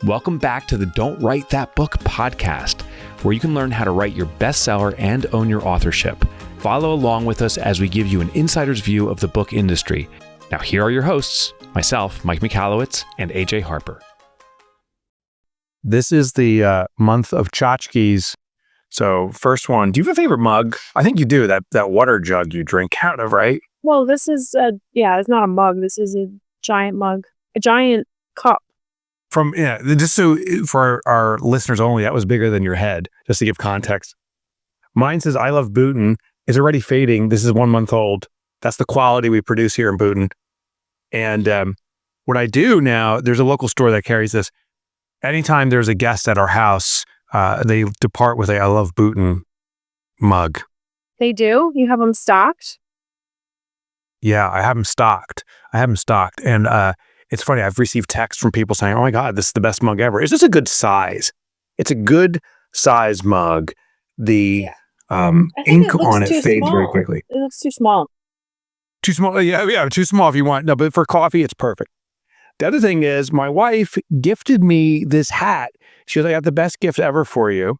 Welcome back to the Don't Write That Book podcast, where you can learn how to write your bestseller and own your authorship. Follow along with us as we give you an insider's view of the book industry. Now, here are your hosts, myself, Mike Michalowicz, and AJ Harper. This is the month of tchotchkes. So first one, do you have a favorite mug? I think you do, that water jug you drink out of, right? Well, this is it's not a mug. This is a giant mug, a giant cup. Just so for our listeners only, that was bigger than your head, just to give context. Mine says, I love Bhutan. It's already fading. This is 1 month old. That's the quality we produce here in Bhutan. And what I do now, there's a local store that carries this. Anytime there's a guest at our house, they depart with a I love Bhutan mug. They do? You have them stocked? Yeah, I have them stocked. And it's funny, I've received texts from people saying, oh my God, this is the best mug ever. Is this a good size? It's a good size mug. The ink on it fades very quickly. It looks too small. Too small? Yeah, too small if you want. No, but for coffee, it's perfect. The other thing is, my wife gifted me this hat. She goes, I got the best gift ever for you.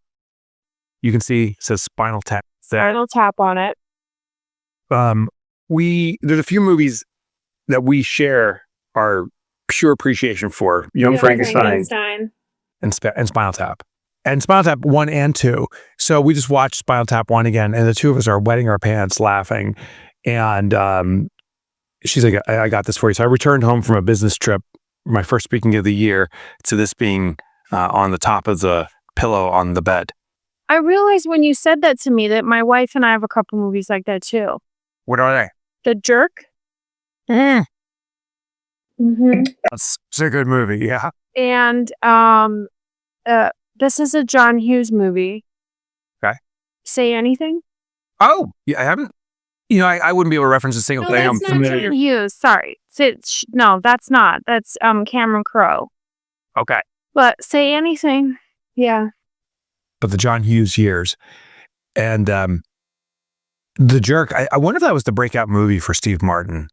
You can see it says Spinal Tap. Spinal Tap on it. There's a few movies that we share our pure appreciation for. Young Frankenstein. And Spinal Tap. And Spinal Tap 1 and 2. So we just watched Spinal Tap 1 again, and the two of us are wetting our pants laughing. And she's like, I got this for you. So I returned home from a business trip, my first speaking of the year, to this being on the top of the pillow on the bed. I realized when you said that to me that my wife and I have a couple movies like that too. What are they? The Jerk. That's a good movie, yeah. And this is a John Hughes movie. Okay. Say Anything? Oh, yeah, I haven't. I wouldn't be able to reference a single thing. I'm familiar. John Hughes, sorry. No, that's not. That's Cameron Crowe. Okay. But Say Anything, yeah. But the John Hughes years. And The Jerk, I wonder if that was the breakout movie for Steve Martin.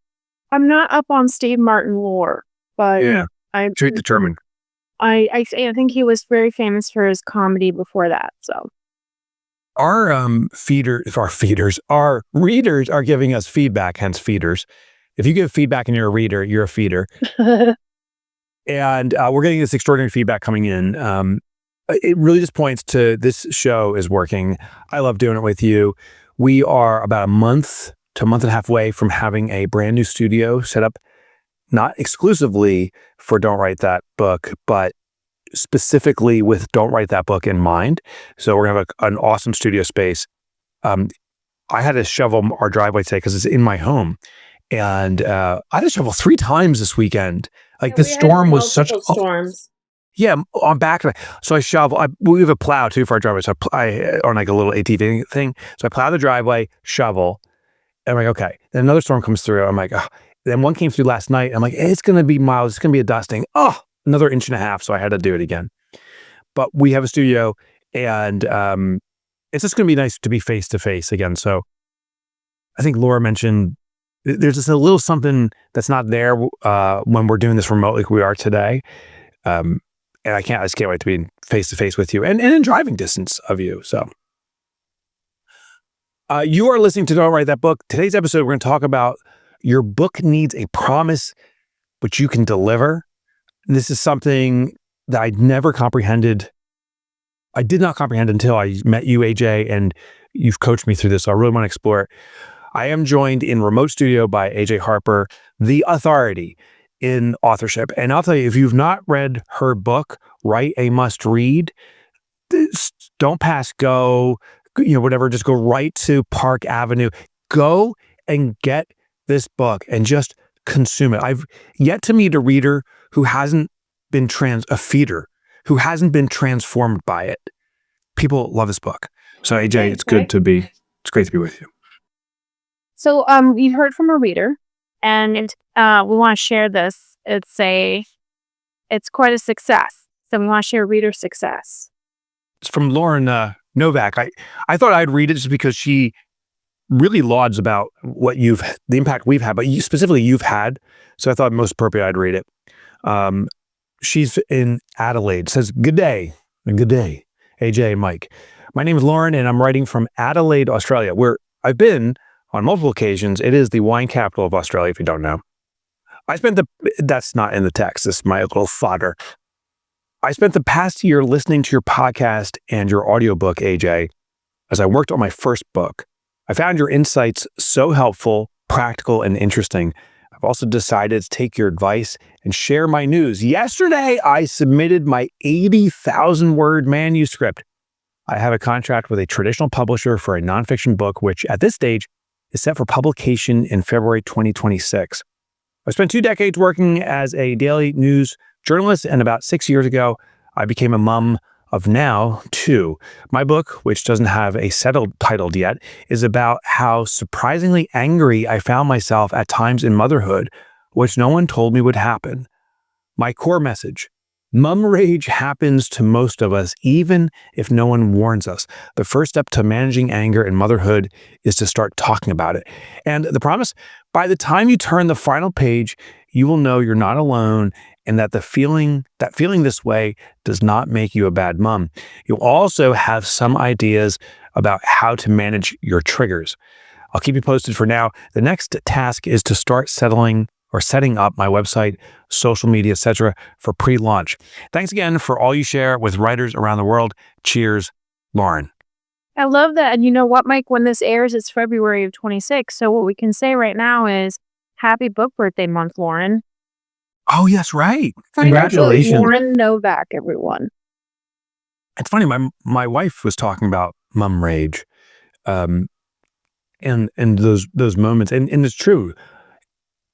I'm not up on Steve Martin lore, but yeah, I'm straight determined. I think he was very famous for his comedy before that. So our readers are giving us feedback, hence feeders. If you give feedback and you're a reader, you're a feeder. And we're getting this extraordinary feedback coming in. It really just points to this show is working. I love doing it with you. We are about a month to a month and a half away from having a brand new studio set up, not exclusively for Don't Write That Book, but specifically with Don't Write That Book in mind. So we're going to have an awesome studio space. I had to shovel our driveway today because it's in my home. And I had to shovel 3 times this weekend. The storm was such storms. Yeah, on back. So I shovel. We have a plow too for our driveway. So I on like a little ATV thing. So I plow the driveway, shovel. I'm like, okay. Then another storm comes through. I'm like, oh. Then one came through last night. I'm like, it's going to be mild. It's going to be a dusting. Oh, another 1.5 inches. So I had to do it again. But we have a studio, and it's just going to be nice to be face to face again. So I think Laura mentioned there's just a little something that's not there when we're doing this remotely like we are today. And I just can't wait to be face to face with you and in driving distance of you. So you are listening to Don't Write That Book. Today's episode, we're going to talk about your book needs a promise which you can deliver. And this is something that I never comprehended. I did not comprehend until I met you, AJ, and you've coached me through this. So I really want to explore it. I am joined in remote studio by AJ Harper, the authority in authorship. And I'll tell you, if you've not read her book, Write a Must Read, don't pass go, whatever, just go right to Park Avenue. Go and get this book and just consume it. I've yet to meet a reader who hasn't been a feeder, who hasn't been transformed by it. People love this book. So AJ, it's great to be with you. So you've heard from a reader, and we want to share this. It's quite a success. So we want to share reader success. It's from Lauren Novak. I thought I'd read it just because she really lauds about the impact we've had, but you've had. So I thought most appropriate I'd read it. she's in Adelaide. Says, good day, AJ and Mike. My name is Lauren, and I'm writing from Adelaide, Australia, where I've been on multiple occasions. It is the wine capital of Australia, if you don't know. That's not in the text. This is my little fodder. I spent the past year listening to your podcast and your audiobook, AJ, as I worked on my first book. I found your insights so helpful, practical, and interesting. I've also decided to take your advice and share my news. Yesterday, I submitted my 80,000-word manuscript. I have a contract with a traditional publisher for a nonfiction book, which at this stage is set for publication in February 2026. I spent 2 decades working as a daily news journalist, and about 6 years ago, I became a mom of now 2. My book, which doesn't have a settled title yet, is about how surprisingly angry I found myself at times in motherhood, which no one told me would happen. My core message: mum rage happens to most of us, even if no one warns us. The first step to managing anger in motherhood is to start talking about it. And the promise: by the time you turn the final page, you will know you're not alone, and that feeling this way does not make you a bad mom. You'll also have some ideas about how to manage your triggers. I'll keep you posted. For now, the next task is to start setting up my website, social media, etc. for pre-launch. Thanks again for all you share with writers around the world. Cheers, Lauren. I love that. And you know what, Mike? When this airs, it's February of 26. So what we can say right now is happy book birthday month, Lauren. Oh, yes, right. Congratulations. Lauren Novak, everyone. It's funny, my wife was talking about mum rage, and those moments, and it's true.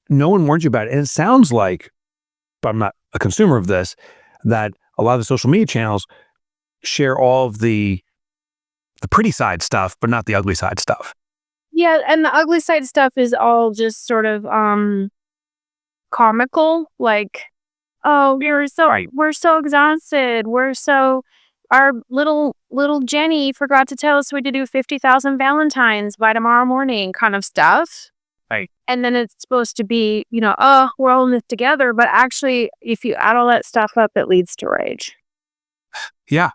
No one warns you about it. And it sounds like, but I'm not a consumer of this, that a lot of the social media channels share all of the pretty side stuff, but not the ugly side stuff. Yeah, and the ugly side stuff is all just sort of comical, like, oh, we're so exhausted. Our little Jenny forgot to tell us we had to do 50,000 Valentines by tomorrow morning kind of stuff. Right. And then it's supposed to be, oh, we're all in this together. But actually, if you add all that stuff up, it leads to rage. Yeah.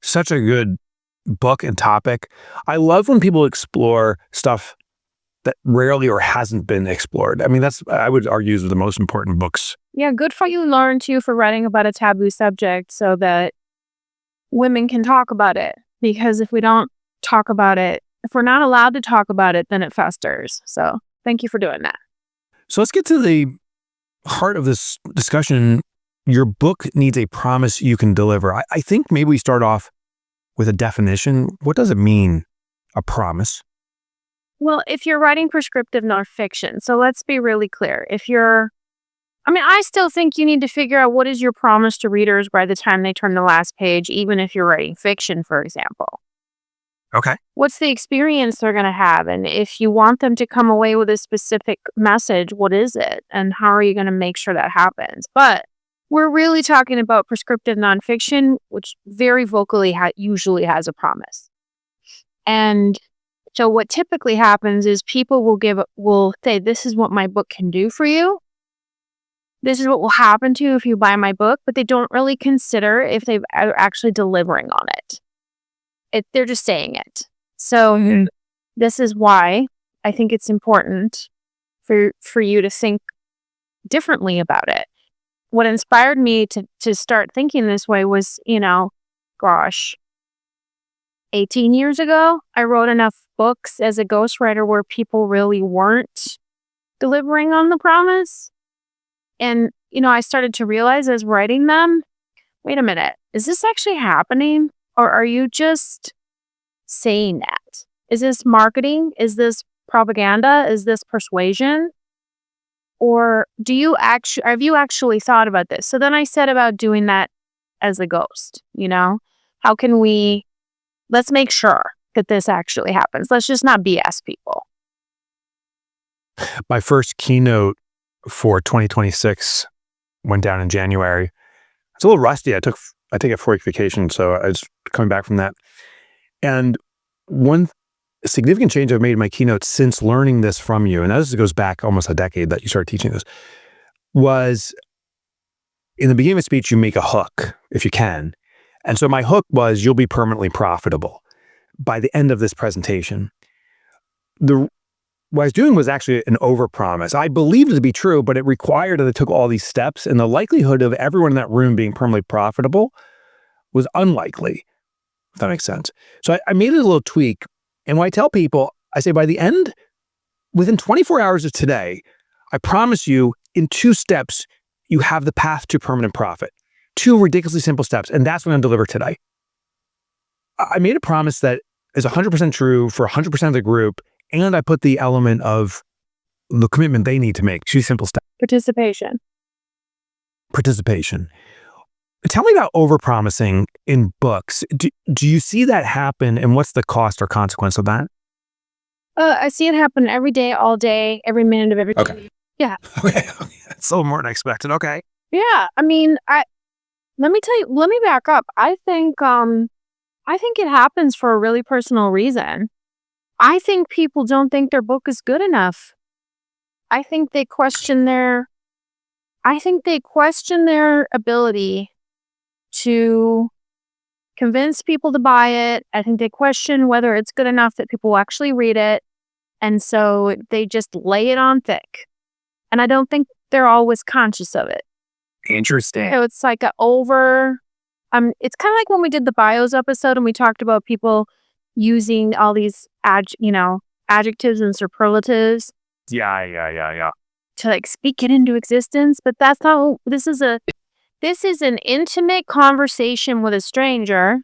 Such a good book and topic. I love when people explore stuff that rarely or hasn't been explored. I mean, I would argue, is the most important books. Yeah, good for you, Lauren, too, for writing about a taboo subject so that women can talk about it. Because if we don't talk about it, if we're not allowed to talk about it, then it festers. So thank you for doing that. So let's get to the heart of this discussion. Your book needs a promise you can deliver. I think maybe we start off with a definition. What does it mean, a promise? Well, if you're writing prescriptive nonfiction, so let's be really clear. I still think you need to figure out what is your promise to readers by the time they turn the last page, even if you're writing fiction, for example. Okay. What's the experience they're going to have? And if you want them to come away with a specific message, what is it? And how are you going to make sure that happens? But we're really talking about prescriptive nonfiction, which very vocally usually has a promise. And so what typically happens is people will say, this is what my book can do for you. This is what will happen to you if you buy my book, but they don't really consider if they're actually delivering on it. They're just saying it. So This is why I think it's important for you to think differently about it. What inspired me to start thinking this way was, 18 years ago, I wrote enough books as a ghostwriter where people really weren't delivering on the promise. And, I started to realize as writing them, wait a minute, is this actually happening? Or are you just saying that? Is this marketing? Is this propaganda? Is this persuasion? Or have you actually thought about this? So then I set about doing that as a ghost, How can let's make sure that this actually happens. Let's just not BS people. My first keynote for 2026 went down in January. It's a little rusty. I take a 4-week vacation, so I was coming back from that. And one significant change I've made in my keynotes since learning this from you, and this goes back almost a decade that you started teaching this, was in the beginning of a speech, you make a hook if you can. And so my hook was, you'll be permanently profitable by the end of this presentation. What I was doing was actually an overpromise. I believed it to be true, but it required that I took all these steps, and the likelihood of everyone in that room being permanently profitable was unlikely, if that makes sense. So I made it a little tweak. And when I tell people, I say by the end, within 24 hours of today, I promise you in 2 steps, you have the path to permanent profit. 2 ridiculously simple steps. And that's what I'm going to deliver today. I made a promise that is 100% true for 100% of the group. And I put the element of the commitment they need to make. 2 simple steps. Participation. Tell me about overpromising in books. Do you see that happen, and what's the cost or consequence of that? I see it happen every day, all day, every minute of every day. Okay. Yeah. Okay. That's a little more than I expected. Okay. Yeah. I mean, let me back up. I think it happens for a really personal reason. I think people don't think their book is good enough. I think they question their ability to convince people to buy it. I think they question whether it's good enough that people will actually read it. And so they just lay it on thick. And I don't think they're always conscious of it. Interesting. So it's like it's kind of like when we did the bios episode and we talked about people using all these adjectives and superlatives. Yeah. To like speak it into existence. But that's not, this is an intimate conversation with a stranger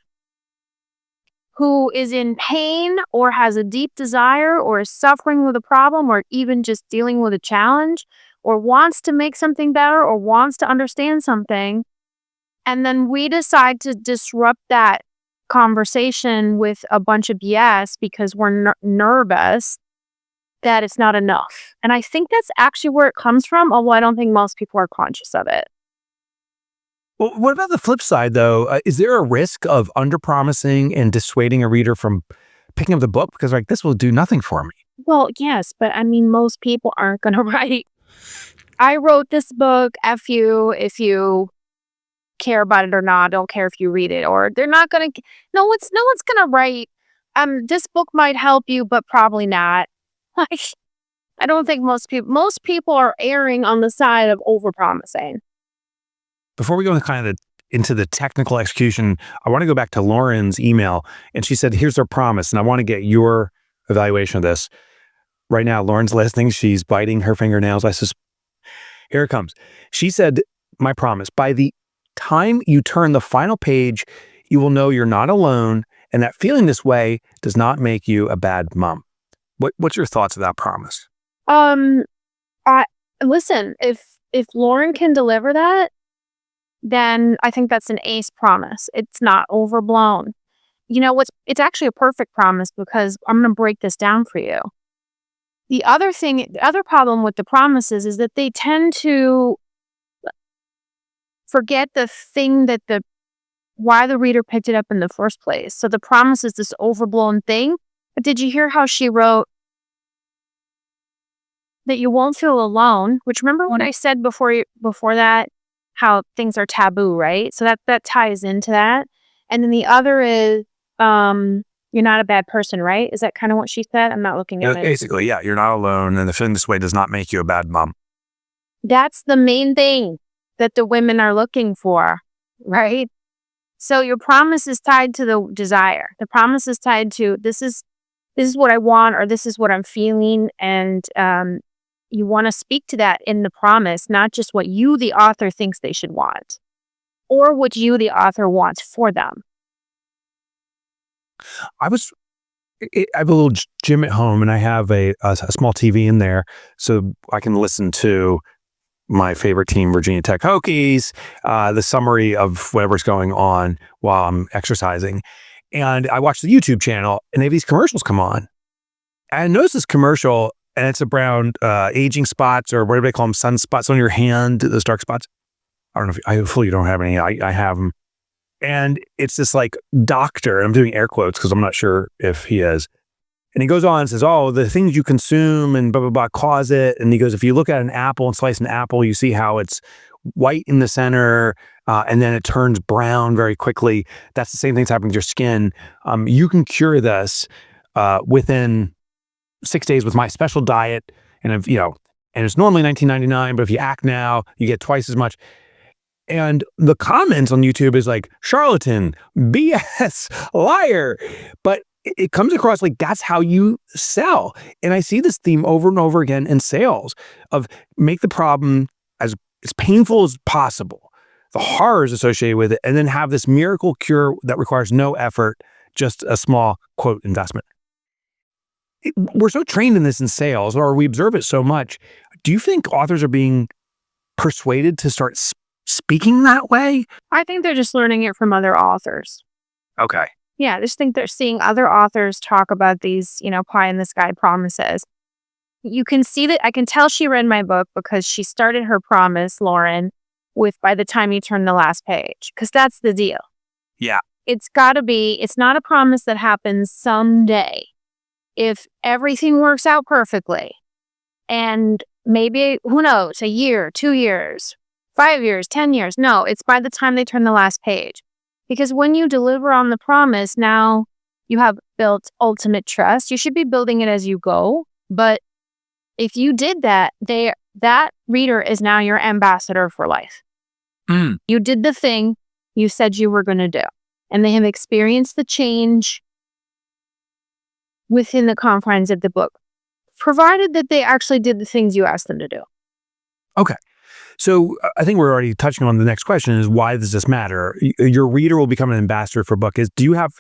who is in pain or has a deep desire or is suffering with a problem or even just dealing with a challenge or wants to make something better or wants to understand something. And then we decide to disrupt that conversation with a bunch of BS because we're nervous that it's not enough. And I think that's actually where it comes from, although I don't think most people are conscious of it. Well, what about the flip side, though? Is there a risk of underpromising and dissuading a reader from picking up the book? Because this will do nothing for me. Well, yes, but I mean, most people aren't going to write, I wrote this book, F you, if you care about it or not, don't care if you read it, or they're not going to, no one's going to write, this book might help you, but probably not. I don't think most people are erring on the side of overpromising. Before we go into the technical execution, I want to go back to Lauren's email. And she said, here's her promise. And I want to get your evaluation of this. Right now, Lauren's listening. She's biting her fingernails. Here it comes. She said, my promise, by the time you turn the final page, you will know you're not alone. And that feeling this way does not make you a bad mom. What's your thoughts of that promise? Listen, if Lauren can deliver that, then I think that's an ace promise. It's not overblown. It's actually a perfect promise because I'm going to break this down for you. The other problem with the promises is that they tend to forget the thing why the reader picked it up in the first place. So the promise is this overblown thing. But did you hear how she wrote that you won't feel alone? Which, remember when I said before that, how things are taboo, right? So that ties into that. And then the other is, you're not a bad person, right? Is that kind of what she said? I'm not looking at it. Basically, yeah, you're not alone. And the feeling this way does not make you a bad mom. That's the main thing that the women are looking for, right? So your promise is tied to the desire. The promise is tied to this is what I want, or this is what I'm feeling. And you want to speak to that in the promise, not just what you, the author, thinks they should want, or what you, the author, wants for them. I have a little gym at home, and I have a small TV in there, so I can listen to my favorite team, Virginia Tech Hokies, the summary of whatever's going on while I'm exercising. And I watch the YouTube channel, and they have these commercials come on. And I noticed this commercial, and it's around aging spots, or whatever they call them, sunspots on your hand, those dark spots. I don't know hopefully you don't have any. I have them. And it's this doctor, I'm doing air quotes because I'm not sure if he is. And he goes on and says, the things you consume and blah, blah, blah cause it. And he goes, if you look at an apple and slice an apple, you see how it's white in the center, and then it turns brown very quickly. That's the same thing that's happening with your skin. You can cure this within 6 days with my special diet. And and it's normally $19.99, but if you act now, you get twice as much. And the comments on YouTube is like, charlatan, BS, liar. But it comes across like that's how you sell. And I see this theme over and over again in sales of make the problem as painful as possible, the horrors associated with it, and then have this miracle cure that requires no effort, just a small, quote, investment. We're so trained in this in sales, or we observe it so much. Do you think authors are being persuaded to start speaking that way? I think they're just learning it from other authors. Okay. Yeah, I just think they're seeing other authors talk about these, pie in the sky promises. You can see that, I can tell she read my book because she started her promise, Lauren, with by the time you turn the last page, because that's the deal. Yeah. It's not a promise that happens someday. If everything works out perfectly, and maybe, who knows, a year, 2 years, 5 years, 10 years. No, it's by the time they turn the last page. Because when you deliver on the promise, now you have built ultimate trust. You should be building it as you go. But if you did that, that reader is now your ambassador for life. You did the thing you said you were going to do. And they have experienced the change within the confines of the book, provided that they actually did the things you asked them to do. Okay. So I think we're already touching on the next question is, why does this matter? Your reader will become an ambassador for a book. Do you have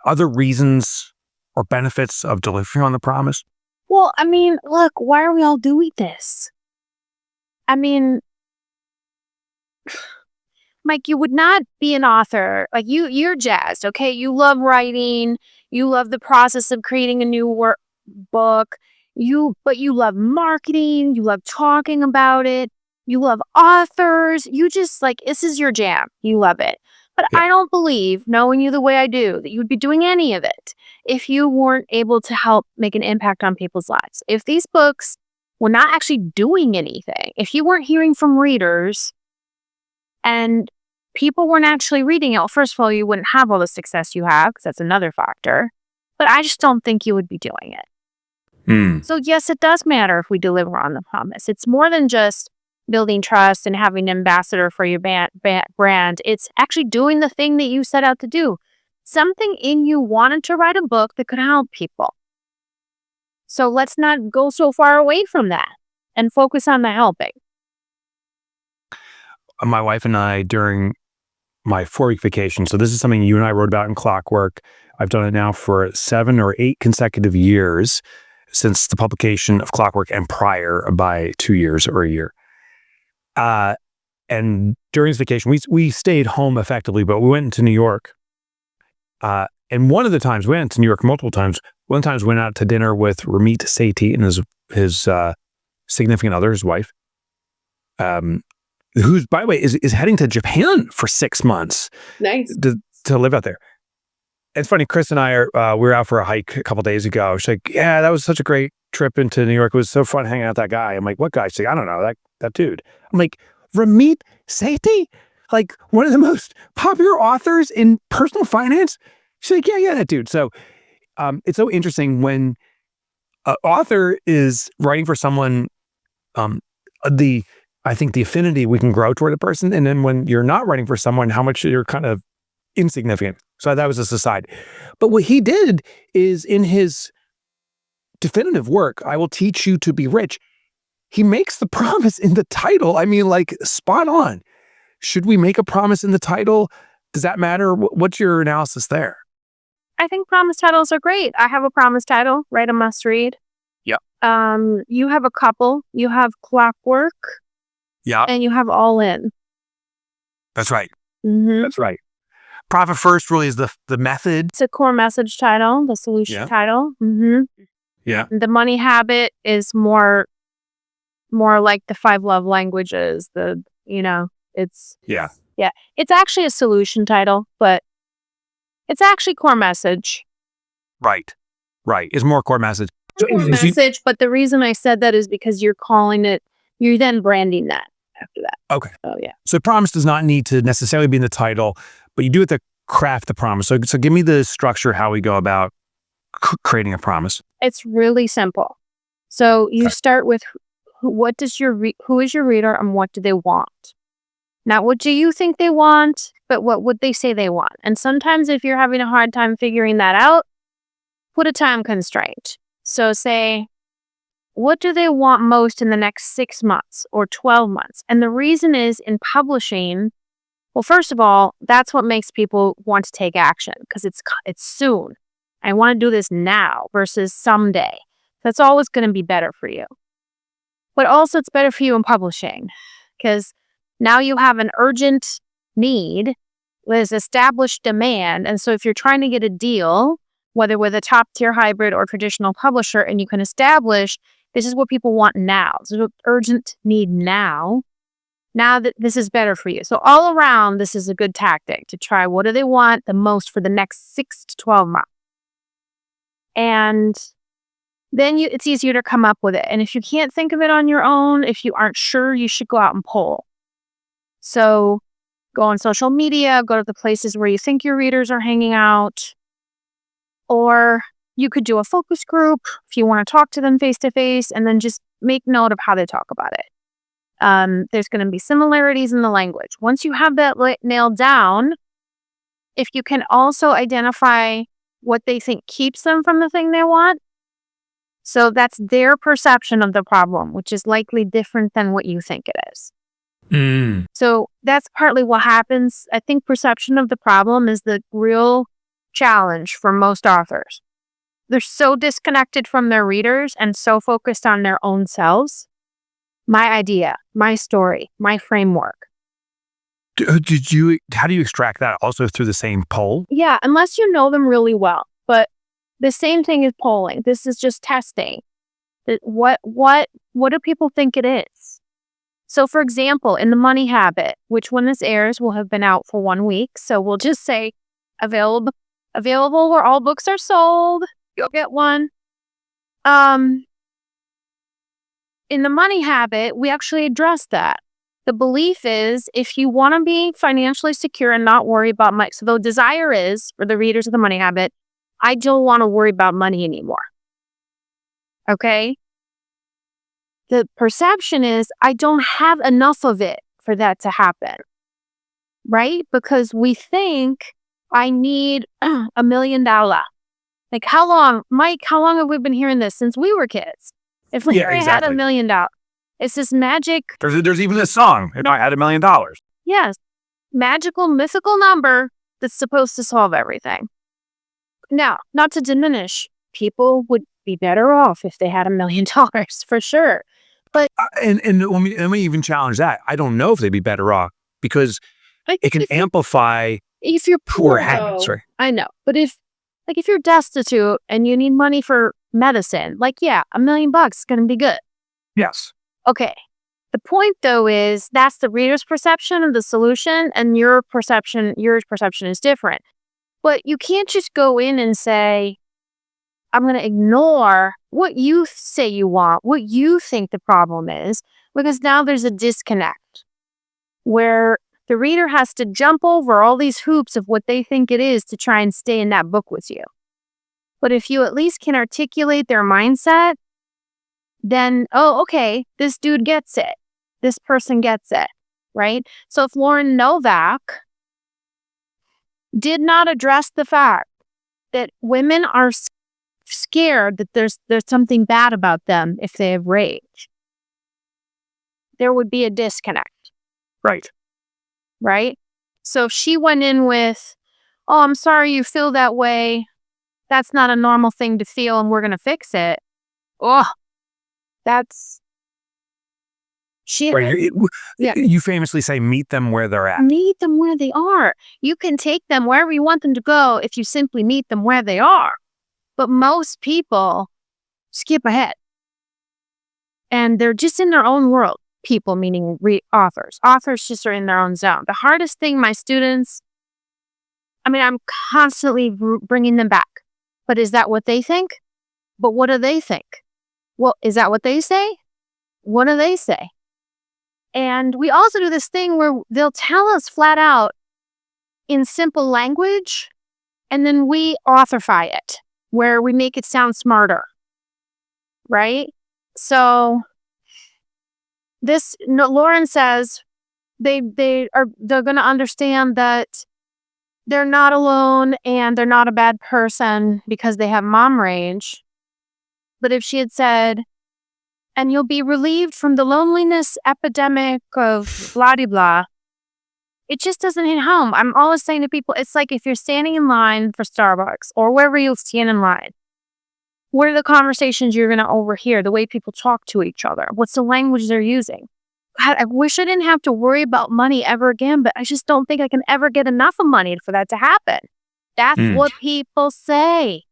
other reasons or benefits of delivering on the promise? Well, look, why are we all doing this? Mike, you would not be an author. Like you're jazzed, okay? You love writing. You love the process of creating a new book. But you love marketing. You love talking about it. You love authors. You just this is your jam. You love it. But yeah. I don't believe, knowing you the way I do, that you would be doing any of it if you weren't able to help make an impact on people's lives. If these books were not actually doing anything, if you weren't hearing from readers and people weren't actually reading it, well, first of all, you wouldn't have all the success you have, because that's another factor. But I just don't think you would be doing it. So yes, it does matter if we deliver on the promise. It's more than just building trust and having an ambassador for your brand. It's actually doing the thing that you set out to do. Something in you wanted to write a book that could help people. So let's not go so far away from that and focus on the helping. My wife and I, during my 4-week vacation, so this is something you and I wrote about in Clockwork. I've done it now for 7 or 8 consecutive years since the publication of Clockwork, and prior by 2 years or a year. And during this vacation, we stayed home effectively, but we went into New York. And one of the times, we went to New York multiple times. One of the times we went out to dinner with Ramit Sethi and his significant other, his wife, who's, by the way, is heading to Japan for 6 months. Nice. To live out there. It's funny, Chris and I we were out for a hike a couple days ago. She's like, yeah, that was such a great trip into New York. It was so fun hanging out with that guy. I'm like, what guy? She's like, I don't know, that dude. I'm like, Ramit Sethi? Like one of the most popular authors in personal finance? She's like, yeah, that dude. So it's so interesting when an author is writing for someone, I think the affinity we can grow toward a person. And then when you're not writing for someone, how much you're kind of insignificant. So that was just aside. But what he did is, in his definitive work, I Will Teach You to Be Rich, he makes the promise in the title. Spot on. Should we make a promise in the title? Does that matter? What's your analysis there? I think promise titles are great. I have a promise title, Write a Must Read. Yep. You have a couple. You have Clockwork. Yeah. And you have All In. That's right. Mm-hmm. That's right. Profit First really is the method. It's a core message title, the solution title. Mm-hmm. Yeah. The Money Habit is more like the 5 love languages. It's it's actually a solution title, but it's actually core message. Right. It's more core message. Core message, but the reason I said that is because you're then branding that after that. Okay. Oh, yeah. So promise does not need to necessarily be in the title, but you do have to craft the promise. So give me the structure, how we go about creating a promise. It's really simple. So you start with who is your reader and what do they want? Not what do you think they want, but what would they say they want? And sometimes if you're having a hard time figuring that out, put a time constraint. So say, what do they want most in the next 6 months or 12 months? And the reason is in publishing, well, first of all, that's what makes people want to take action because it's soon. I want to do this now versus someday. That's always going to be better for you. But also it's better for you in publishing because now you have an urgent need with established demand. And so if you're trying to get a deal, whether with a top tier hybrid or traditional publisher, and you can establish this is what people want now. This is what urgent need now. Now that this is better for you. So all around, this is a good tactic to try what do they want the most for the next 6 to 12 months. And then it's easier to come up with it. And if you can't think of it on your own, if you aren't sure, you should go out and poll. So go on social media, go to the places where you think your readers are hanging out. Or you could do a focus group if you want to talk to them face to face and then just make note of how they talk about it. There's going to be similarities in the language. Once you have that nailed down, if you can also identify what they think keeps them from the thing they want, so that's their perception of the problem, which is likely different than what you think it is. So that's partly what happens. I think perception of the problem is the real challenge for most authors. They're so disconnected from their readers and so focused on their own selves. My idea, my story, my framework. How do you extract that also through the same poll? Yeah, unless you know them really well. But the same thing is polling. This is just testing. What do people think it is? So for example, in The Money Habit, which when this airs will have been out for 1 week. So we'll just say available where all books are sold. You'll get one. In The Money Habit, we actually address that. The belief is if you want to be financially secure and not worry about money, so the desire is for the readers of The Money Habit, I don't want to worry about money anymore. Okay? The perception is I don't have enough of it for that to happen. Right? Because we think I need $1 million. Like how long have we been hearing this since we were kids? If we had $1 million, it's this magic. There's even a song. I had $1 million. Yes. Magical, mythical number that's supposed to solve everything. Now, not to diminish, people would be better off if they had $1 million for sure. But and let me even challenge that. I don't know if they'd be better off because it can amplify if you're poor habits, right? I know. But if you're destitute and you need money for medicine, $1 million is going to be good. Yes. Okay. The point though is that's the reader's perception of the solution and your perception is different. But you can't just go in and say, I'm going to ignore what you say you want, what you think the problem is, because now there's a disconnect where the reader has to jump over all these hoops of what they think it is to try and stay in that book with you. But if you at least can articulate their mindset, then, okay, this dude gets it. This person gets it, right? So if Lauren Novak did not address the fact that women are scared that there's something bad about them if they have rage, there would be a disconnect. Right? So if she went in with, I'm sorry you feel that way. That's not a normal thing to feel and we're going to fix it. That's shit. Right. You famously say meet them where they're at. Meet them where they are. You can take them wherever you want them to go if you simply meet them where they are. But most people skip ahead. And they're just in their own world. People, meaning authors. Authors just are in their own zone. The hardest thing my students, I'm constantly bringing them back. But is that what they think? But what do they think? Well, is that what they say? What do they say? And we also do this thing where they'll tell us flat out in simple language, and then we authorify it, where we make it sound smarter, right? So Lauren says they're going to understand that they're not alone and they're not a bad person because they have mom rage. But if she had said, and you'll be relieved from the loneliness epidemic of blah de blah, it just doesn't hit home. I'm always saying to people, it's like if you're standing in line for Starbucks or wherever you stand in line, what are the conversations you're going to overhear? The way people talk to each other? What's the language they're using? God, I wish I didn't have to worry about money ever again, but I just don't think I can ever get enough of money for that to happen. That's what people say,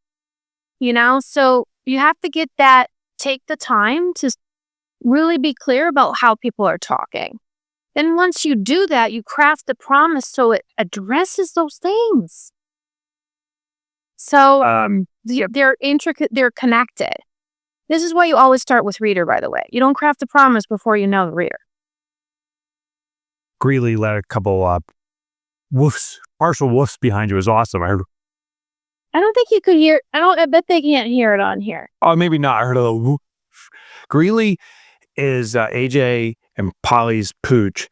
So you have to take the time to really be clear about how people are talking. Then once you do that, you craft the promise so it addresses those things. So they're intricate, they're connected. This is why you always start with reader, by the way. You don't craft the promise before you know the reader. Greeley let a couple partial woofs behind you. It was awesome. I don't think you could hear. I bet they can't hear it on here. Oh, maybe not. I heard a little woof. Greeley is AJ and Polly's pooch,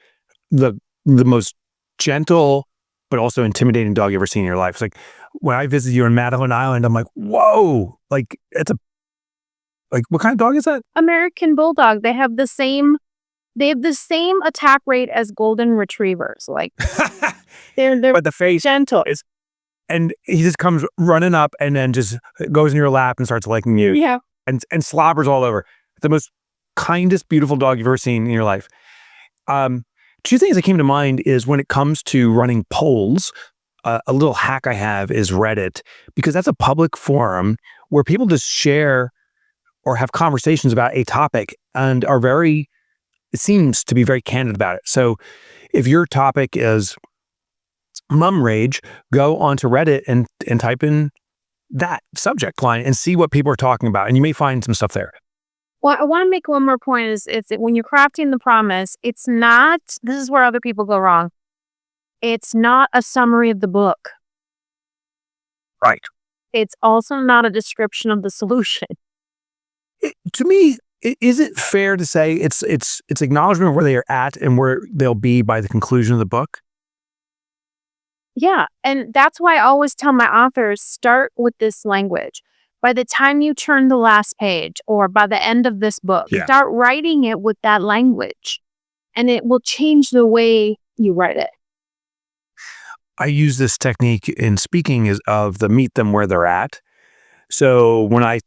the most gentle but also intimidating dog you ever seen in your life. It's like when I visit you in Madeline Island, I'm like, whoa! Like what kind of dog is that? American Bulldog. They have the same attack rate as golden retrievers. Like they're but the face gentle. And he just comes running up and then just goes in your lap and starts licking you. Yeah. And slobbers all over. The most kindest, beautiful dog you've ever seen in your life. Two things that came to mind is when it comes to running polls, a little hack I have is Reddit, because that's a public forum where people just share or have conversations about a topic and are it seems to be very candid about it. So if your topic is mum rage, go onto Reddit and type in that subject line and see what people are talking about. And you may find some stuff there. Well, I want to make one more point is that when you're crafting the promise, it's not, this is where other people go wrong. It's not a summary of the book. Right. It's also not a description of the solution. To me, is it fair to say it's acknowledgement of where they are at and where they'll be by the conclusion of the book? Yeah. And that's why I always tell my authors, start with this language. By the time you turn the last page or by the end of this book, start writing it with that language and it will change the way you write it. I use this technique in speaking of the meet them where they're at. So when I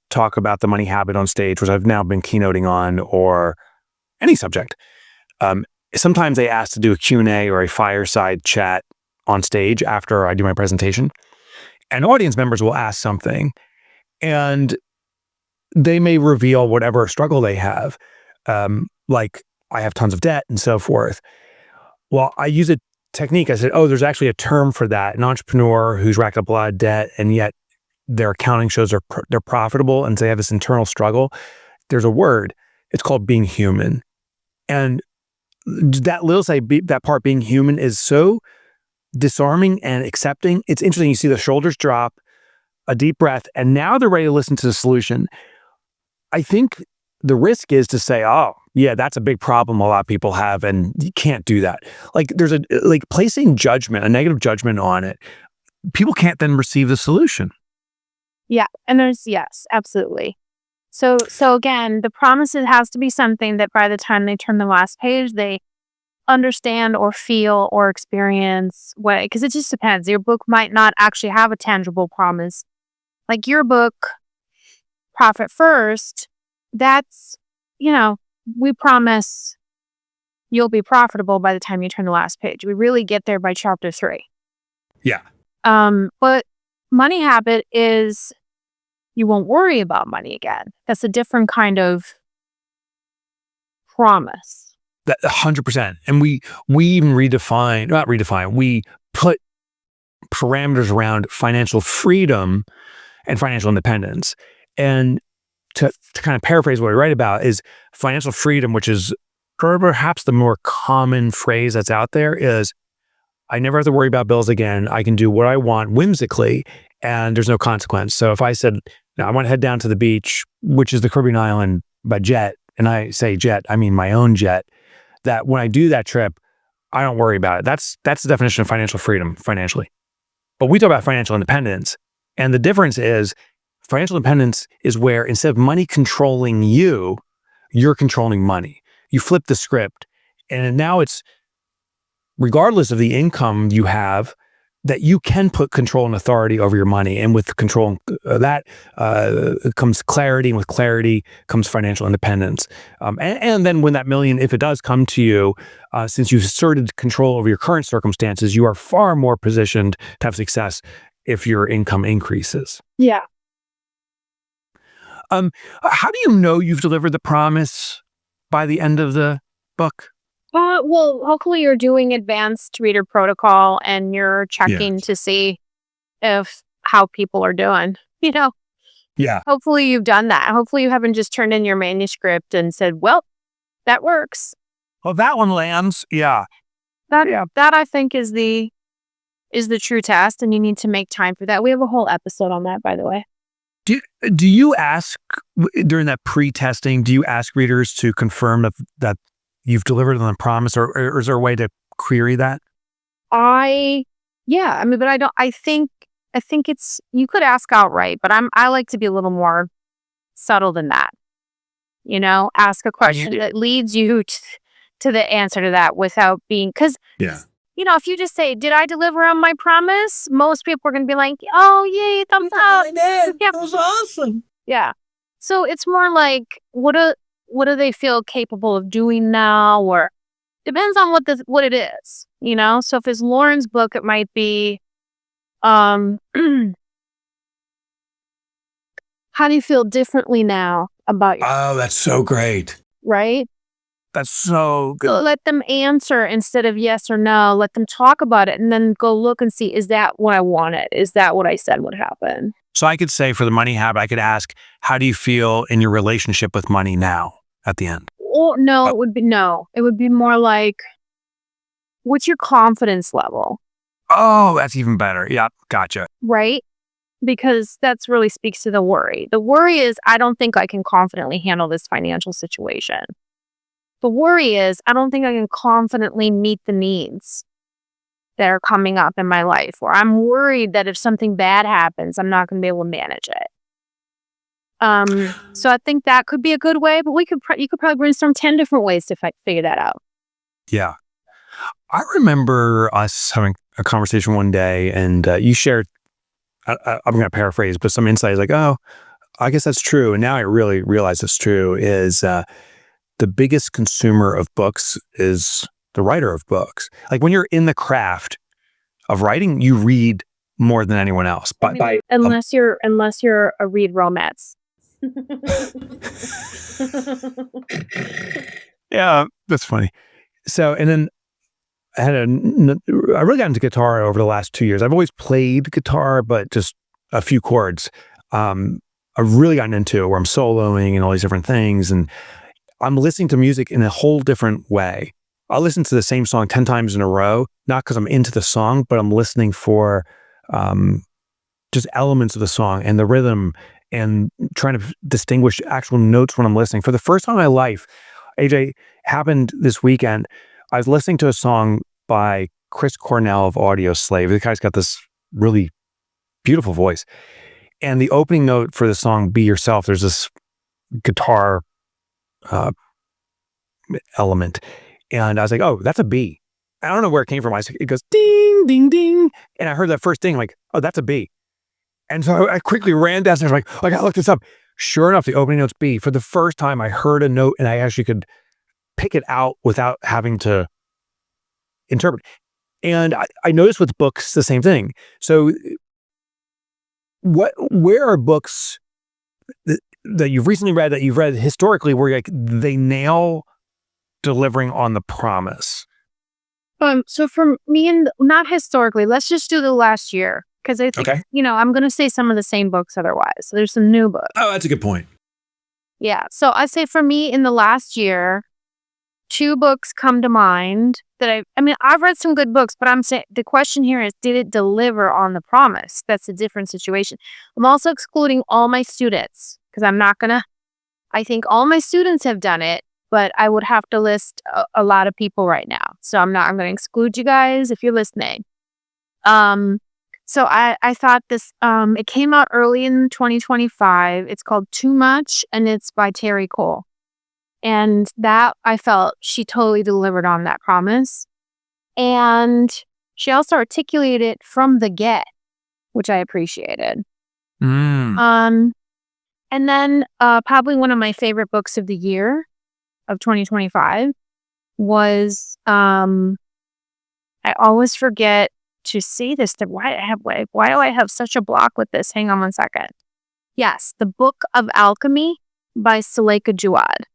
talk about the money habit on stage, which I've now been keynoting on, or any subject, sometimes they ask to do a Q&A or a fireside chat on stage after I do my presentation. And audience members will ask something and they may reveal whatever struggle they have, like I have tons of debt and so forth. Well, I use a technique. I said, there's actually a term for that. An entrepreneur who's racked up a lot of debt and yet their accounting shows they're profitable and they have this internal struggle. There's a word. It's called being human. And that part being human is so disarming and accepting. It's interesting. You see the shoulders drop, a deep breath, and now they're ready to listen to the solution. I think the risk is to say, that's a big problem a lot of people have, and you can't do that. Like there's placing judgment, a negative judgment on it. People can't then receive the solution. Yeah. And yes, absolutely. So again, the promise has to be something that by the time they turn the last page, they understand or feel or experience because it just depends. Your book might not actually have a tangible promise. Like your book, Profit First, that's, we promise you'll be profitable by the time you turn the last page. We really get there by chapter 3. Yeah. But money habit is you won't worry about money again. That's a different kind of promise. That 100%. And we even we put parameters around financial freedom and financial independence. And to kind of paraphrase what we write about is financial freedom, which is perhaps the more common phrase that's out there is, I never have to worry about bills again. I can do what I want whimsically, and there's no consequence. So if I said, I want to head down to the beach, which is the Caribbean island by jet, and I say jet, I mean my own jet, that when I do that trip, I don't worry about it. That's the definition of financial freedom financially. But we talk about financial independence. And the difference is financial independence is where instead of money controlling you, you're controlling money. You flip the script. And now it's, regardless of the income you have, that you can put control and authority over your money. And with control, that comes clarity. And with clarity comes financial independence. And then when that million, if it does come to you, since you've asserted control over your current circumstances, you are far more positioned to have success if your income increases. Yeah. How do you know you've delivered the promise by the end of the book? Well, hopefully you're doing advanced reader protocol and you're checking to see if how people are doing, Yeah. Hopefully you've done that. Hopefully you haven't just turned in your manuscript and said, well, that works. Well, that one lands. Yeah. That I think is the true test, and you need to make time for that. We have a whole episode on that, by the way. Do you ask during that pre-testing, do you ask readers to confirm that you've delivered on the promise, or is there a way to query that? But I think it's, you could ask outright, but I like to be a little more subtle than that. Ask a question that leads you to the answer to that without being, because if you just say, did I deliver on my promise? Most people are going to be like, oh, yay, thumbs up. I did. That was awesome. Yeah. So it's more like, what do they feel capable of doing now? Or depends on what it is, So if it's Lauren's book, it might be, how do you feel differently now about your... Oh, that's so great. Right? That's so good. So let them answer instead of yes or no. Let them talk about it and then go look and see, is that what I wanted? Is that what I said would happen? So I could say for the money habit, I could ask, how do you feel in your relationship with money now at the end? Or no, it would be no. It would be more like, what's your confidence level? Oh, that's even better. Yeah, gotcha. Right? Because that's really speaks to the worry. The worry is, I don't think I can confidently handle this financial situation. The worry is, I don't think I can confidently meet the needs that are coming up in my life. Or I'm worried that if something bad happens, I'm not going to be able to manage it. So I think that could be a good way, but you could probably brainstorm 10 different ways to figure that out. Yeah. I remember us having a conversation one day, and you shared, I'm going to paraphrase, but some insights like, oh, I guess that's true. And now I really realize it's true, is the biggest consumer of books is the writer of books. Like when you're in the craft of writing, you read more than anyone else. Unless you're a read romance. Yeah, that's funny. So, and then I really got into guitar over the last 2 years. I've always played guitar, but just a few chords. I've really gotten into it where I'm soloing and all these different things. And I'm listening to music in a whole different way. I'll listen to the same song 10 times in a row, not because I'm into the song, but I'm listening for just elements of the song and the rhythm and trying to distinguish actual notes when I'm listening. For the first time in my life, AJ, happened this weekend. I was listening to a song by Chris Cornell of Audio Slave. The guy's got this really beautiful voice. And the opening note for the song, Be Yourself, there's this guitar element. And I was like, oh, that's a B. I don't know where it came from. It goes ding, ding, ding. And I heard that first ding, I'm like, oh, that's a B. And so I quickly ran downstairs, like, I gotta look this up. Sure enough, the opening note's B. For the first time, I heard a note and I actually could pick it out without having to interpret. And I noticed with books, the same thing. So where are books that you've recently read, that you've read historically, where they nail delivering on the promise? So for me, and not historically, let's just do the last year. Because I think, I'm going to say some of the same books otherwise. So there's some new books. Oh, that's a good point. Yeah. So I say for me in the last year, two books come to mind that I've read some good books, but I'm saying the question here is, did it deliver on the promise? That's a different situation. I'm also excluding all my students because I think all my students have done it, but I would have to list a lot of people right now. So I'm going to exclude you guys if you're listening. So I thought this, it came out early in 2025. It's called Too Much, and it's by Terry Cole. And that, I felt she totally delivered on that promise. And she also articulated it from the get, which I appreciated. And then probably one of my favorite books of the year of 2025 was, I always forget to say this. Why do I have such a block with this? Hang on one second. Yes, The Book of Alchemy by Suleika Jaouad.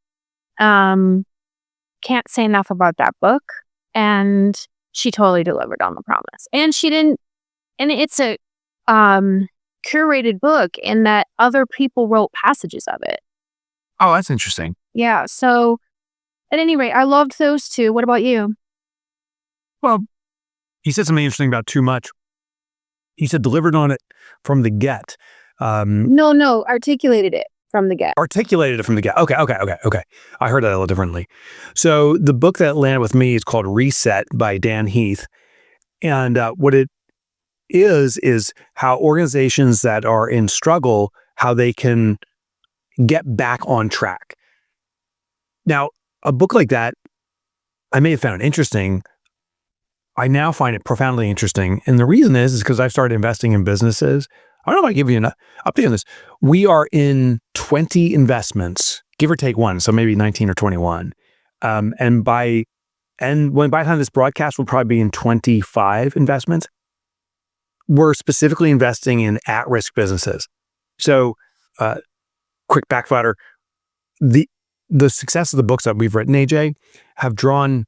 Can't say enough about that book, and she totally delivered on the promise. And it's a curated book in that other people wrote passages of it. Oh, that's interesting. Yeah. So at any rate, I loved those two. What about you? Well, he said something interesting about Too Much. He said delivered on it from the get. No, articulated it from the get. Articulated it from the get. Okay. I heard that a little differently. So the book that landed with me is called Reset by Dan Heath. And what it is how organizations that are in struggle, how they can get back on track. Now, a book like that, I may have found interesting. I now find it profoundly interesting. And the reason is because I've started investing in businesses. I don't know if I give you an update on this. We are in 20 investments, give or take one, so maybe 19 or 21. And by the time this broadcast, we'll probably be in 25 investments. We're specifically investing in at-risk businesses. So, quick backfire. The success of the books that we've written, AJ, have drawn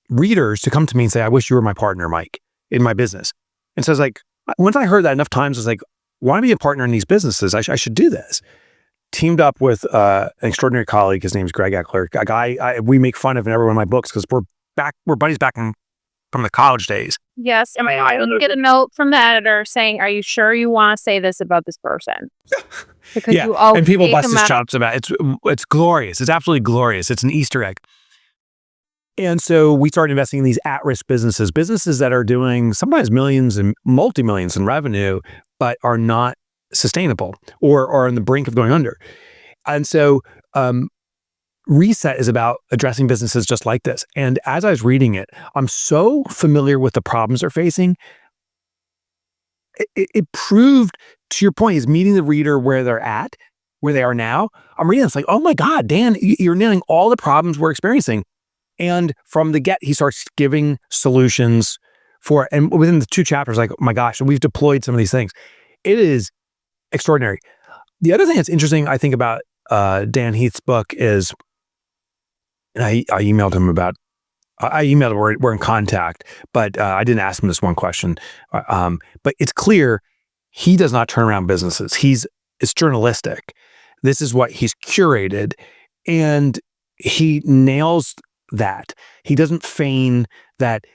readers to come to me and say, I wish you were my partner, Mike, in my business. And so I was like, once I heard that enough times, I was like, want to be a partner in these businesses? I should do this. Teamed up with an extraordinary colleague. His name's Greg Eckler, a guy we make fun of in every one of my books because we're buddies back from the college days. Yes, and I get a note from the editor saying, "Are you sure you want to say this about this person?" Because yeah, and people bust his chops about it. It's glorious. It's absolutely glorious. It's an Easter egg. And so we started investing in these at-risk businesses that are doing sometimes millions and multi-millions in revenue, but are not sustainable or are on the brink of going under. And so Reset is about addressing businesses just like this. And as I was reading it, I'm so familiar with the problems they're facing. It proved, to your point, is meeting the reader where they are now. I'm reading it's like, oh my God, Dan, you're nailing all the problems we're experiencing. And from the get, he starts giving solutions for, and within the 2 chapters, like, oh my gosh, and we've deployed some of these things. It is extraordinary. The other thing that's interesting, I think, about Dan Heath's book is, and I emailed him we're in contact, but I didn't ask him this one question. But it's clear he does not turn around businesses. It's journalistic. This is what he's curated, and he nails that. He doesn't feign that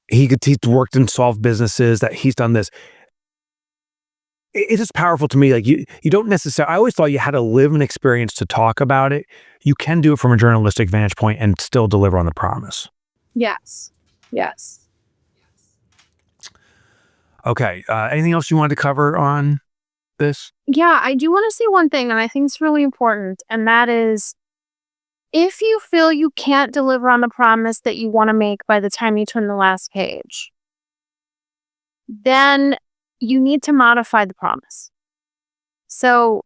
he's worked and solved businesses, that he's done this. It's just powerful to me. Like you don't necessarily, I always thought you had to live an experience to talk about it. You can do it from a journalistic vantage point and still deliver on the promise. Yes. Okay. Anything else you wanted to cover on this? Yeah, I do want to say one thing, and I think it's really important, and that is, if you feel you can't deliver on the promise that you want to make by the time you turn the last page, then you need to modify the promise. So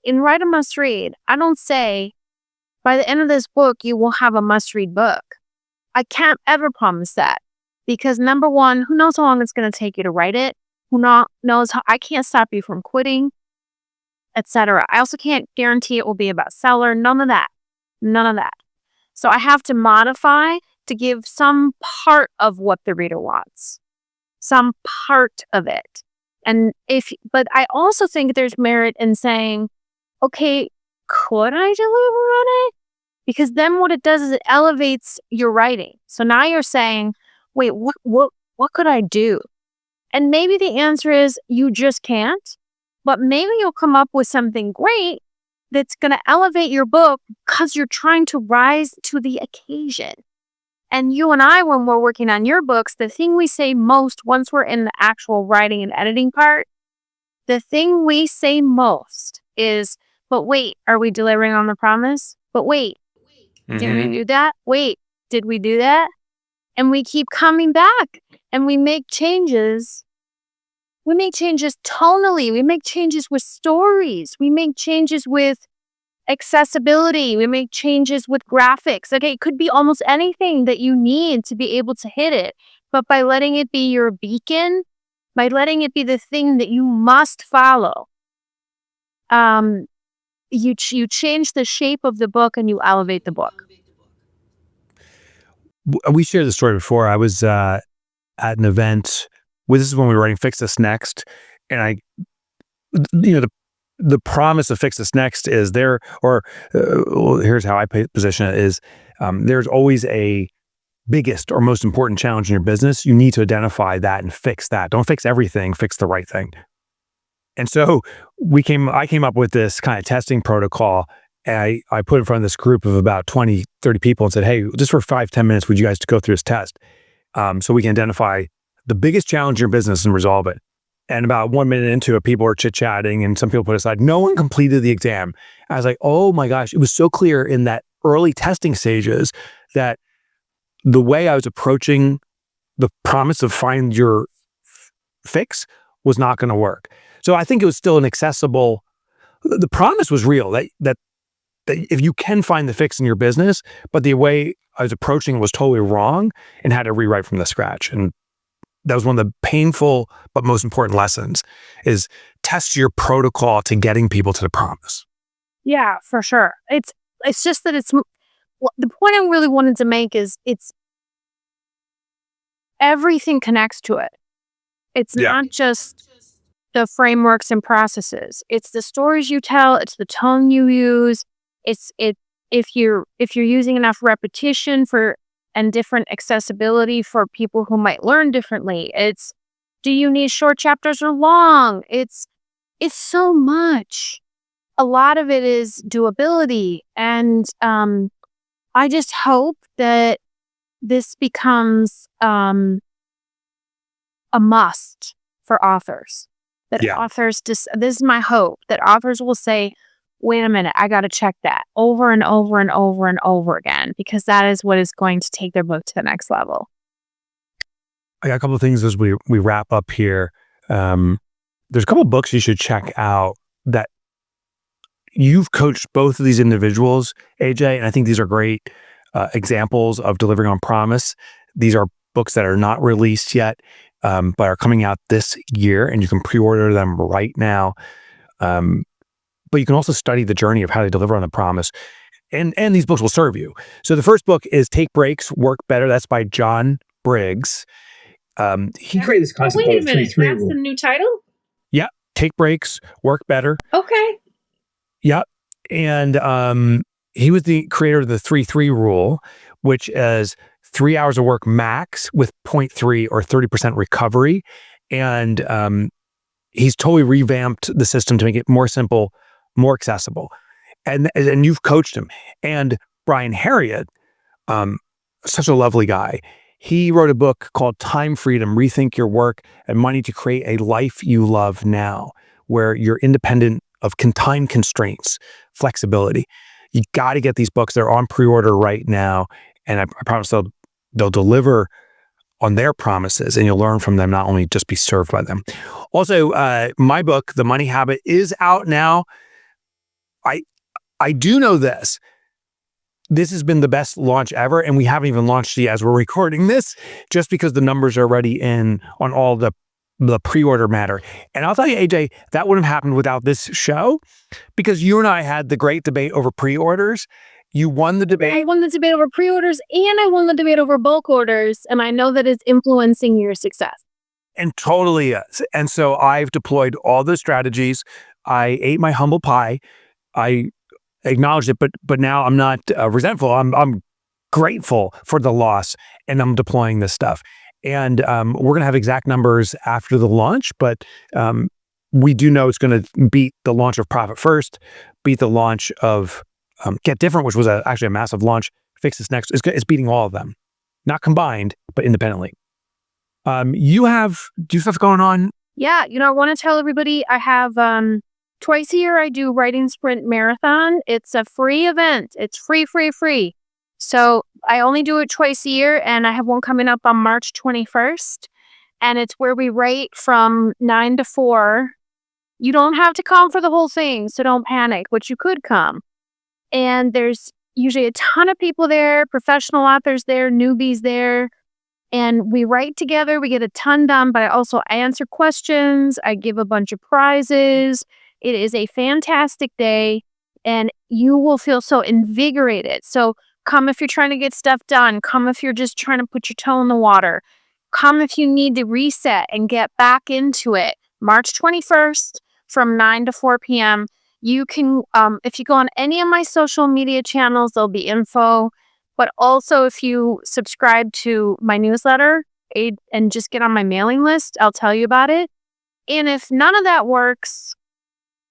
in Write a Must Read, I don't say by the end of this book, you will have a must read book. I can't ever promise that because number one, who knows how long it's going to take you to write it? Knows how I can't stop you from quitting, etc. I also can't guarantee it will be a bestseller. None of that. So I have to modify to give some part of what the reader wants, some part of it. But I also think there's merit in saying, okay, could I deliver on it? Because then what it does is it elevates your writing. So now you're saying, wait, what could I do? And maybe the answer is you just can't, but maybe you'll come up with something great that's going to elevate your book because you're trying to rise to the occasion. And you and I, when we're working on your books, the thing we say most once we're in the actual writing and editing part, the thing we say most is, but wait, are we delivering on the promise? But wait, did we do that? Wait, did we do that? And we keep coming back and we make changes. We make changes tonally. We make changes with stories. We make changes with accessibility. We make changes with graphics. Okay, it could be almost anything that you need to be able to hit it. But by letting it be your beacon, by letting it be the thing that you must follow, you change the shape of the book and you elevate the book. We shared the story before. I was at an event. This is when we were writing Fix This Next, and the promise of Fix This Next is here's how I position it is, there's always a biggest or most important challenge in your business. You need to identify that and fix that. Don't fix everything, fix the right thing. And so I came up with this kind of testing protocol. And I put in front of this group of about 20, 30 people and said, hey, just for 5-10 minutes, would you guys go through this test? So we can identify the biggest challenge in your business and resolve it. And about 1 minute into it, people were chit-chatting and some people put aside, no one completed the exam. I was like, oh my gosh, it was so clear in that early testing stages that the way I was approaching the promise of find your fix was not going to work. So I think it was still the promise was real, that if you can find the fix in your business, but the way I was approaching it was totally wrong and had to rewrite from the scratch. And that was one of the painful but most important lessons, is test your protocol to getting people to the promise. Yeah, for sure. It's just that the point I really wanted to make is everything connects to it. It's not just the frameworks and processes. It's the stories you tell. It's the tone you use. If you're using enough repetition and different accessibility for people who might learn differently. Do you need short chapters or long? It's so much. A lot of it is doability. And I just hope that this becomes a must for authors. Authors, this is my hope, that authors will say, wait a minute, I got to check that over and over and over and over again, because that is what is going to take their book to the next level. I got a couple of things as we wrap up here. There's a couple of books you should check out that you've coached both of these individuals, AJ, and I think these are great examples of delivering on promise. These are books that are not released yet, but are coming out this year, and you can pre-order them right now. But you can also study the journey of how they deliver on the promise. And these books will serve you. So the first book is Take Breaks, Work Better. That's by John Briggs. He created this concept called the 3-3 rule. That's the new title? Yeah. Take Breaks, Work Better. Okay. Yeah. And he was the creator of the 3-3 rule, which is 3 hours of work max with 0.3 or 30% recovery. And he's totally revamped the system to make it more simple, more accessible. And you've coached him. And Brian Harriet, such a lovely guy. He wrote a book called Time Freedom, Rethink Your Work and Money to Create a Life You Love Now, where you're independent of time constraints, flexibility. You got to get these books. They're on pre-order right now. And I promise they'll deliver on their promises, and you'll learn from them, not only just be served by them. Also, my book, The Money Habit, is out now. I do know this. This has been the best launch ever, and we haven't even launched it as we're recording this, just because the numbers are already in on all the pre-order matter. And I'll tell you, AJ, that wouldn't have happened without this show, because you and I had the great debate over pre-orders. You won the debate. I won the debate over pre-orders, and I won the debate over bulk orders, and I know that it's influencing your success. And totally is. And so I've deployed all those strategies. I ate my humble pie. I acknowledged it, but now I'm not resentful. I'm grateful for the loss, and I'm deploying this stuff. And we're going to have exact numbers after the launch, but we do know it's going to beat the launch of Profit First, beat the launch of Get Different, which was actually a massive launch. Fix This Next. It's beating all of them, not combined, but independently. Do you have stuff going on? Yeah, I want to tell everybody I have twice a year I do Writing Sprint Marathon. It's a free event. It's free. So I only do it twice a year, and I have one coming up on March 21st. And it's where we write from 9 to 4. You don't have to come for the whole thing, so don't panic, but you could come. And there's usually a ton of people there, professional authors there, newbies there. And we write together. We get a ton done, but I also answer questions. I give a bunch of prizes. It is a fantastic day, and you will feel so invigorated. So come if you're trying to get stuff done. Come if you're just trying to put your toe in the water. Come if you need to reset and get back into it. March 21st from 9 to 4 p.m. You can, if you go on any of my social media channels, there'll be info. But also if you subscribe to my newsletter and just get on my mailing list, I'll tell you about it. And if none of that works,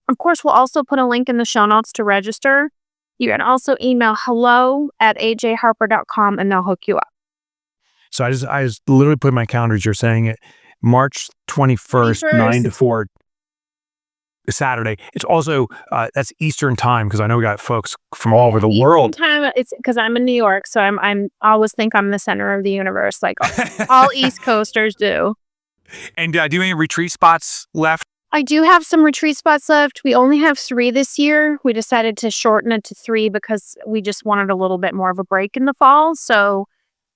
of course, we'll also put a link in the show notes to register. You can also email hello@ajharper.com and they'll hook you up. So I just literally put in my calendar as you're saying it, March 21st, 9 to 4, Saturday. It's also, that's Eastern time, because I know we got folks from all over the world. Time, it's because I'm in New York, so I always think I'm the center of the universe, like all East Coasters do. And do you have any retreat spots left? I do have some retreat spots left. We only have 3 this year. We decided to shorten it to 3 because we just wanted a little bit more of a break in the fall. So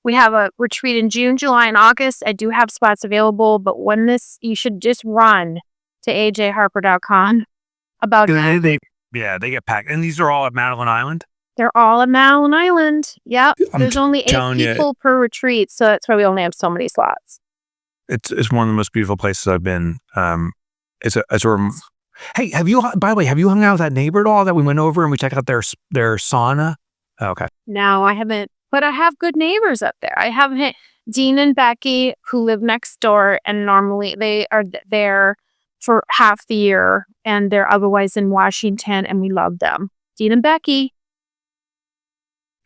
we have a retreat in June, July, and August. I do have spots available, but you should just run to ajharper.com about they get packed. And these are all at Madeline Island? They're all at Madeline Island. Yep. There's only 8 people per retreat, so that's why we only have so many slots. It's one of the most beautiful places I've been. Hey, by the way, have you hung out with that neighbor at all that we went over and we checked out their sauna? Oh, okay. No, I haven't, but I have good neighbors up there. I have Dean and Becky who live next door, and normally they are there for half the year, and they're otherwise in Washington, and we love them. Dean and Becky.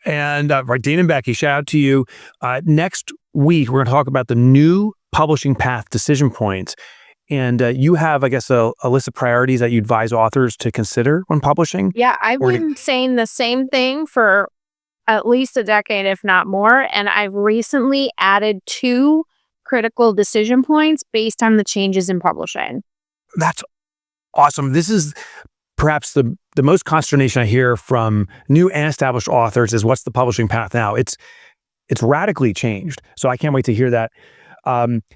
And Dean and Becky, shout out to you. Next week, we're going to talk about the new publishing path decision points. And you have, I guess, a list of priorities that you advise authors to consider when publishing? Yeah, I've been saying the same thing for at least a decade, if not more. And I've recently added 2 critical decision points based on the changes in publishing. That's awesome. This is perhaps the most consternation I hear from new and established authors is, what's the publishing path now? It's radically changed. So I can't wait to hear that.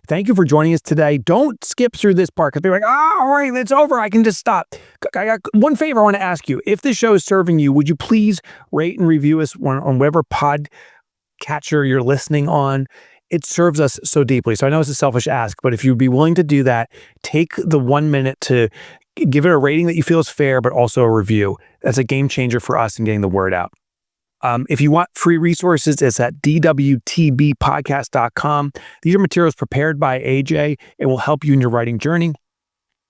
Thank you for joining us today. Don't skip through this part, because they're like, all right, it's over. I can just stop. I got one favor I want to ask you. If this show is serving you, would you please rate and review us on whatever podcatcher you're listening on? It serves us so deeply. So I know it's a selfish ask, but if you'd be willing to do that, take the 1 minute to give it a rating that you feel is fair, but also a review. That's a game changer for us in getting the word out. If you want free resources, it's at DWTBpodcast.com. These are materials prepared by AJ. It will help you in your writing journey.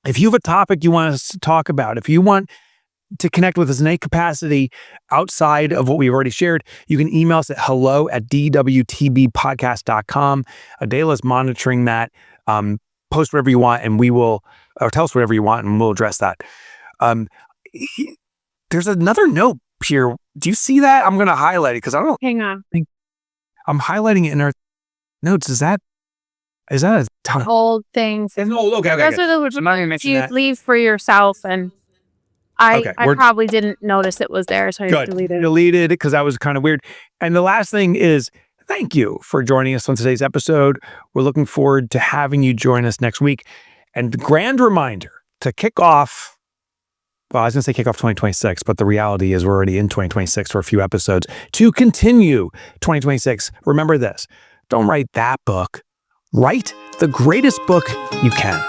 If you have a topic you want us to talk about, if you want to connect with us in any capacity outside of what we've already shared, you can email us at hello@DWTBpodcast.com. Adela's monitoring that. Post whatever you want, and we will, or tell us whatever you want, and we'll address that. There's another note here. Do you see that? I'm going to highlight it because I don't Hang on. think I'm highlighting it in our notes. Is that a ton? Old things. Okay. Those are the words you leave for yourself, and I probably didn't notice it was there, so I deleted it. Deleted it because that was kind of weird. And the last thing is, thank you for joining us on today's episode. We're looking forward to having you join us next week. And the grand reminder to kick off, well, I was going to say kick off 2026, but the reality is we're already in 2026 for a few episodes. To continue 2026, remember this: don't write that book. Write the greatest book you can.